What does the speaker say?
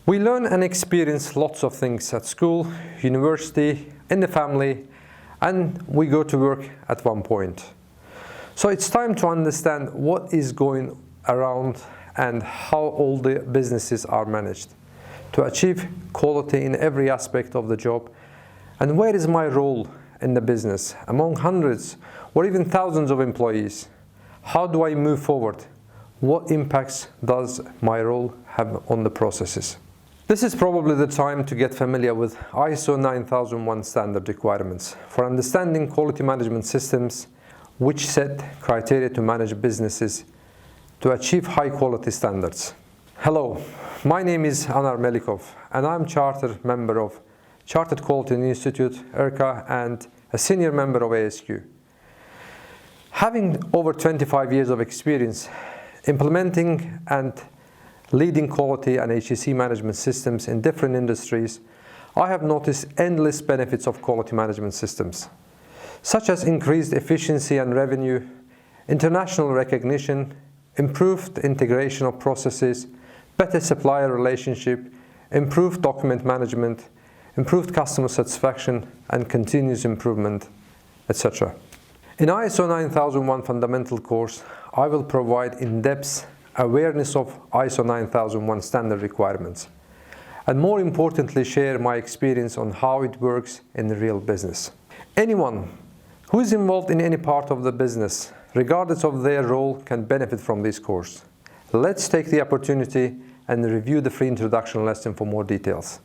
We learn and experience lots of things at school, university, in the family, and we go to work at one point. So it's time to understand what is going around and how all the businesses are managed to achieve quality in every aspect of the job, and where is my role in the business among hundreds or even thousands of employees. How do I move forward? What impacts does my role have on the processes? This is probably the time to get familiar with ISO 9001 standard requirements for understanding quality management systems, which set criteria to manage businesses to achieve high quality standards. Hello, my name is Anar Melikov and I'm chartered member of Chartered Quality Institute, ERCA, and a senior member of ASQ. Having over 25 years of experience implementing and leading quality and HSE management systems in different industries, I have noticed endless benefits of quality management systems, such as increased efficiency and revenue, international recognition, improved integration of processes, better supplier relationship, improved document management, improved customer satisfaction and continuous improvement, etc. In ISO 9001 fundamental course, I will provide in-depth awareness of ISO 9001 standard requirements, and more importantly share my experience on how it works in the real business. Anyone who is involved in any part of the business, regardless of their role, can benefit from this course. Let's take the opportunity and review the free introduction lesson for more details.